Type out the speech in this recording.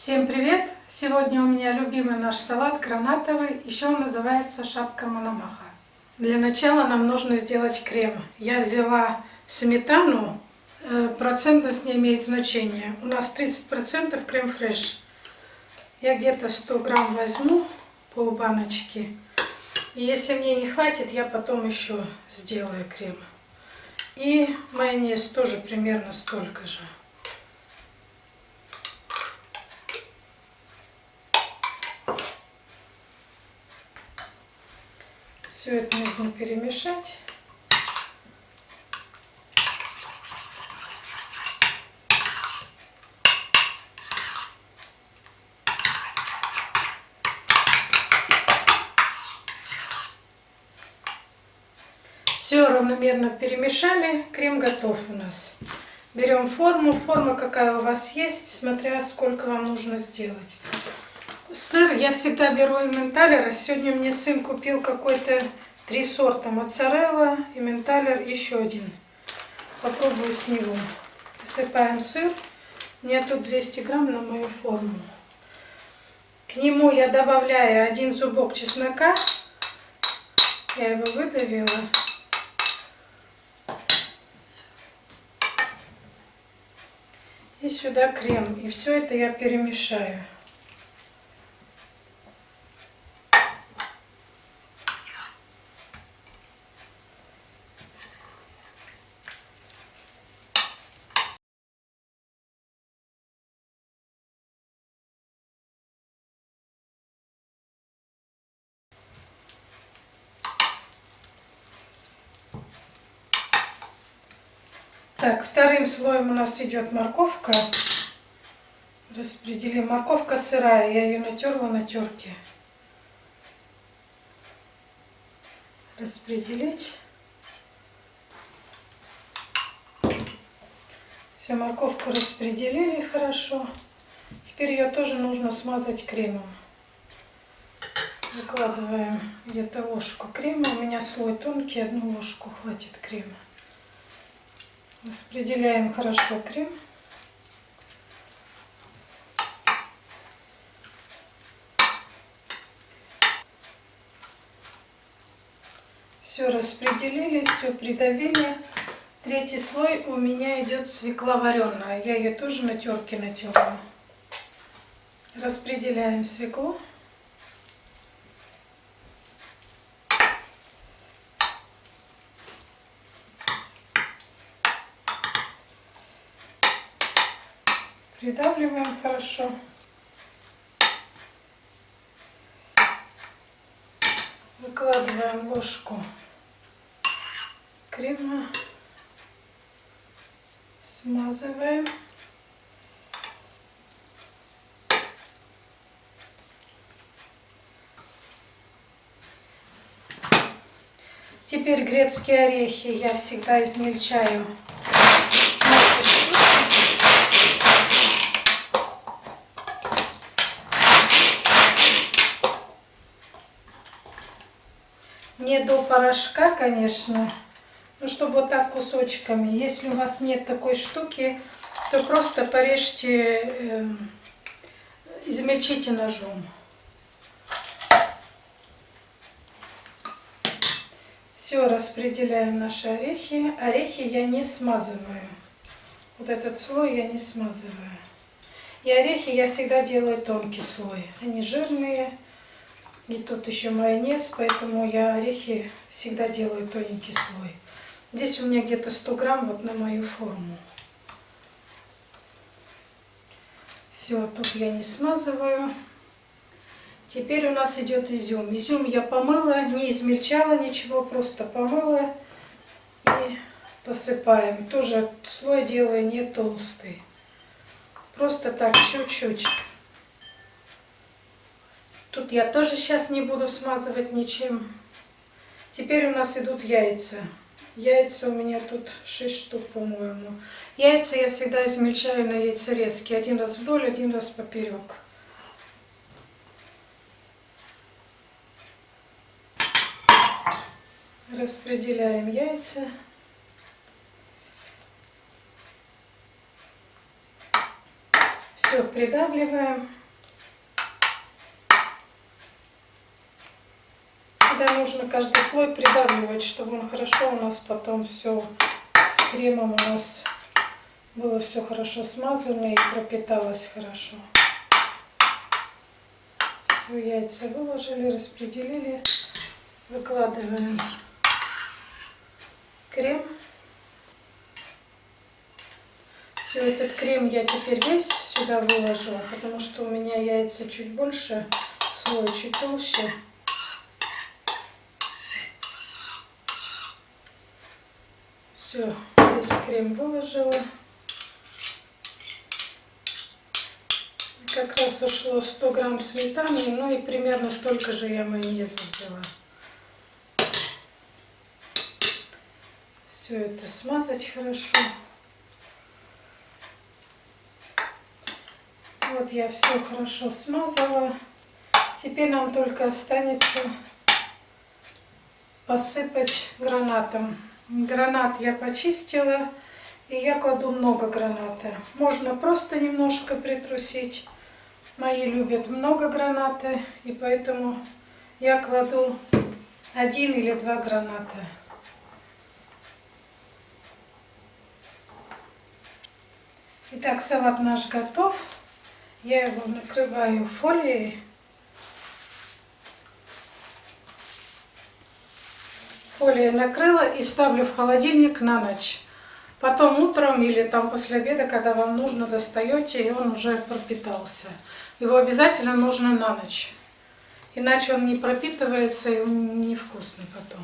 Всем привет! Сегодня у меня любимый наш салат гранатовый, еще он называется шапка Мономаха. Для начала нам нужно сделать крем. Я взяла сметану, процентность не имеет значения. У нас 30% крем-фреш. Я где-то 100 грамм возьму, полбаночки. И если мне не хватит, я потом еще сделаю крем. И майонез тоже примерно столько же. Все это нужно перемешать. Все равномерно перемешали, крем готов у нас. Берем форму, форма какая у вас есть, смотря сколько вам нужно сделать. Сыр я всегда беру Эмменталер. Сегодня мне сын купил какой-то 3 сорта: моцарелла, Эмменталер, еще один. Попробую с него. Посыпаем сыр. У меня тут 200 грамм на мою форму. К нему я добавляю 1 зубок чеснока. Я его выдавила. И сюда крем. И все это я перемешаю. Так, вторым слоем у нас идет морковка. Распределим. Морковка сырая, я ее натерла на терке. Распределить. Все, морковку распределили хорошо. Теперь ее тоже нужно смазать кремом. Выкладываем где-то ложку крема. У меня слой тонкий, 1 ложку хватит крема. Распределяем хорошо крем. Все распределили, все придавили. Третий слой у меня идет свекла вареная. Я ее тоже на терке натерла. Распределяем свеклу. Придавливаем хорошо. Выкладываем ложку крема. Смазываем. Теперь грецкие орехи я всегда измельчаю. Не до порошка, конечно, но чтобы вот так кусочками. Если у вас нет такой штуки, то просто порежьте, измельчите ножом. Все, распределяем наши орехи. Орехи я не смазываю. Вот этот слой я не смазываю. И орехи я всегда делаю тонкий слой. Они жирные. И тут еще майонез, поэтому я орехи всегда делаю тоненький слой. Здесь у меня где-то 100 грамм вот на мою форму. Все, тут я не смазываю. Теперь у нас идет изюм. Изюм я помыла, не измельчала ничего, просто помыла и посыпаем. Тоже слой делаю не толстый. Просто так, чуть-чуть. Тут я тоже сейчас не буду смазывать ничем. Теперь у нас идут яйца. Яйца у меня тут 6 штук, по-моему. Яйца я всегда измельчаю на яйцерезке. 1 раз вдоль, 1 раз поперек. Распределяем яйца. Все, придавливаем. Да, нужно каждый слой придавливать, чтобы он хорошо у нас потом все с кремом у нас было все хорошо смазано и пропиталось хорошо. Все, яйца выложили, распределили. Выкладываем крем. Все, этот крем я теперь весь сюда выложу, потому что у меня яйца чуть больше, слой чуть толще. Все, весь крем выложила. Как раз ушло 100 грамм сметаны, ну и примерно столько же я майонеза взяла. Все это смазать хорошо. Вот я все хорошо смазала. Теперь нам только останется посыпать гранатом. Гранат я почистила, и я кладу много граната. Можно просто немножко притрусить. Мои любят много граната, и поэтому я кладу 1 или 2 граната. Итак, салат наш готов. Я его накрываю фолией. Фолией накрыла и ставлю в холодильник на ночь. Потом утром или там после обеда, когда вам нужно, достаете, и он уже пропитался. Его обязательно нужно на ночь. Иначе он не пропитывается и он невкусный потом.